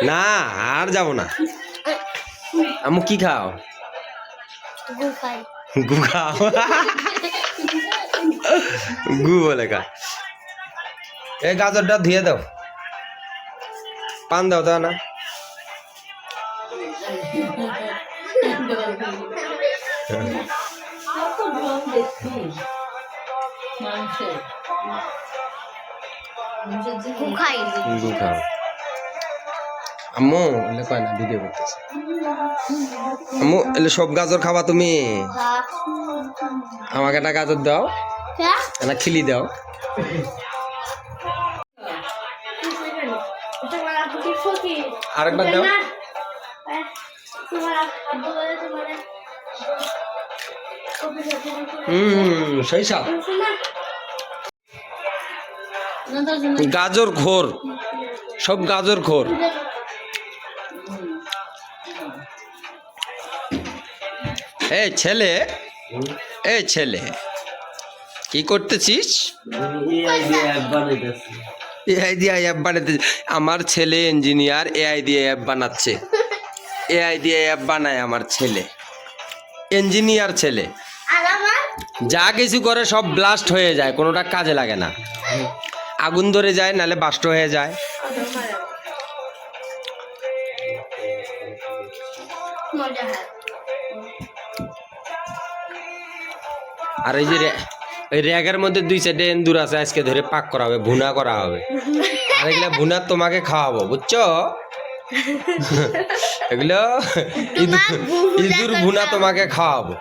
না আর যাব না। আম্মু কি খাও? গু খাও। গু বলে খা। এই গাজরটা ধুয়ে দাও, পান দাও তা না। গু খাও। আম্মু এলে কয় না, ভিডিও করতেছে। আম্মু এলে সব গাজর খাবা তুমি? আমাকে একটা গাজর দাও, একটা খিলি দাও। আরেকবার দাও। সেই সাপ গাজর খোর, সব গাজর খোর। এই ছেলে, এই ছেলে কি করতেছিস? এআই দিয়ে অ্যাপ বানাতে। আমার ছেলে ইঞ্জিনিয়ার, এআই দিয়ে অ্যাপ বানাচ্ছে। এআই দিয়ে অ্যাপ বানায় আমার ছেলে, ইঞ্জিনিয়ার ছেলে। যা কিছু করে সব ব্লাস্ট হয়ে যায়, কোনোটা কাজে লাগে না। আগুন ধরে যায়, নালে বাস্ট হয়ে যায়। আর এই যে ওই র্যাগের মধ্যে 2-4টে এন্দুর আছে, আজকে ধরে পাক করা হবে, ভুনা করা হবে। আর এগুলা ভুনা তোমাকে খাওয়াবো, বুঝছো? এগুলো ইঁদুর ভুনা তোমাকে খাওয়াবো।